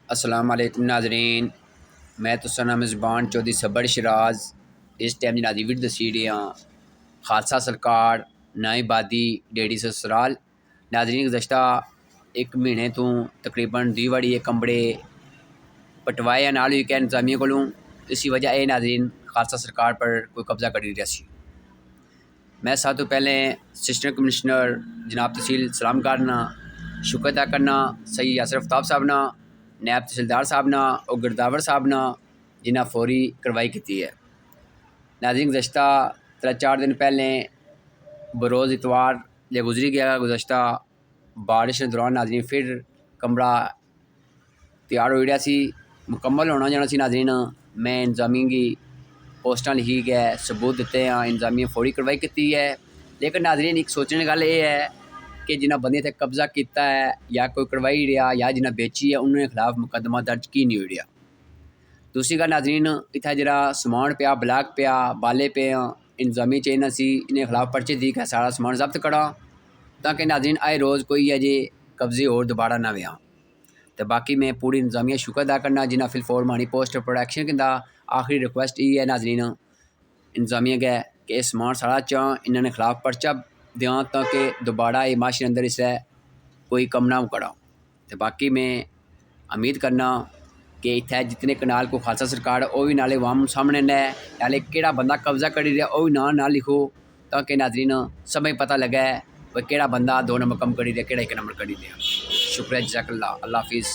अस्सलाम वालेकुम नाजरीन, मैं तुसा नाम ज़बान चौधरी सबड़ शराज। इस टाइम जनादी वीडियो दसी रहा खालसा सरकार नहीं आबादी ढेरी ससुराल। नाजरीन गुज़श्ता एक महीने तो तकरीबन 2 बारी ये कमरे पटवाए नाल हुई क्या इंतजामिया कोलों। इसी वजह ये नाजरीन खालसा सरकार पर कोई कब्ज़ा करी रहा सी। मैं सब तो पहले असिस्टेंट कमिश्नर जनाब तहसील सलाम करना, शुक्र अदा करना सही यासर आफ्ताब साहब ना, नायब तहसीलदार साहब ना और गिरदावर साहब ना जिन्हें फौरी कार्रवाई की है। नाज़रीन गुज़श्ता 3-4 दिन पहले बरोज़ इतवार ये गुजरी गया। गुज़श्ता बारिश के दौरान नाज़रीन फिर कमरा तैयार हो रहा सी, मुकम्मल होना जाना सी। नाज़रीन मैं इंतजामिया की पोस्टां लिखी गए, सबूत दिते हैं, इंतजामिया फौरी कार्रवाई की है। लेकिन नाज़रीन एक सोचने की गल ये है कि जिन्हें बंदे थे कब्ज़ा किया है या कोई करवाई रहा या जिन्हें बेची है उन्होंने खिलाफ मुकदमा दर्ज की नहीं हो रहा। दूसरी गल नाज़रीन इतना जरा समान पिया, ब्लैक पिया, वाले पे इंतजामी चाहिए सी इन्हें खिलाफ पर्चे दी के सारा समान जब्त करा ताकि नाज़रीन आए रोज़ कोई अजे कब्जे और दोबारा ना व्या। तो बाकी मैं पूरी इंतजामिया शुक्र अदा करना जिन्हें फिलफोर मानी पोस्ट प्रोटेक्शन किंदा। आखिरी रिक्वेस्ट ये है नाज़रीन इंतजामिया गै कि समान सारा चा इन्होंने खिलाफ पर्चा दें ताकि दोबारा ये माशरे अंदर इससे कोई कम ना करा। तो बाकी मैं उम्मीद करना कि इतने जितने कनाल को खालसा सरकार वो भी नाले अवाम सामने ने नाले केड़ा बंदा कब्जा करी रहा वो भी ना लिखो ताकि नाज़रीन सब पता लगे वह केड़ा बंदा 2 नंबर कम करी रहा केड़ा 1 नंबर करी रहा। शुक्रिया, जज़ाकल्लाह, अल्लाह हाफिज़।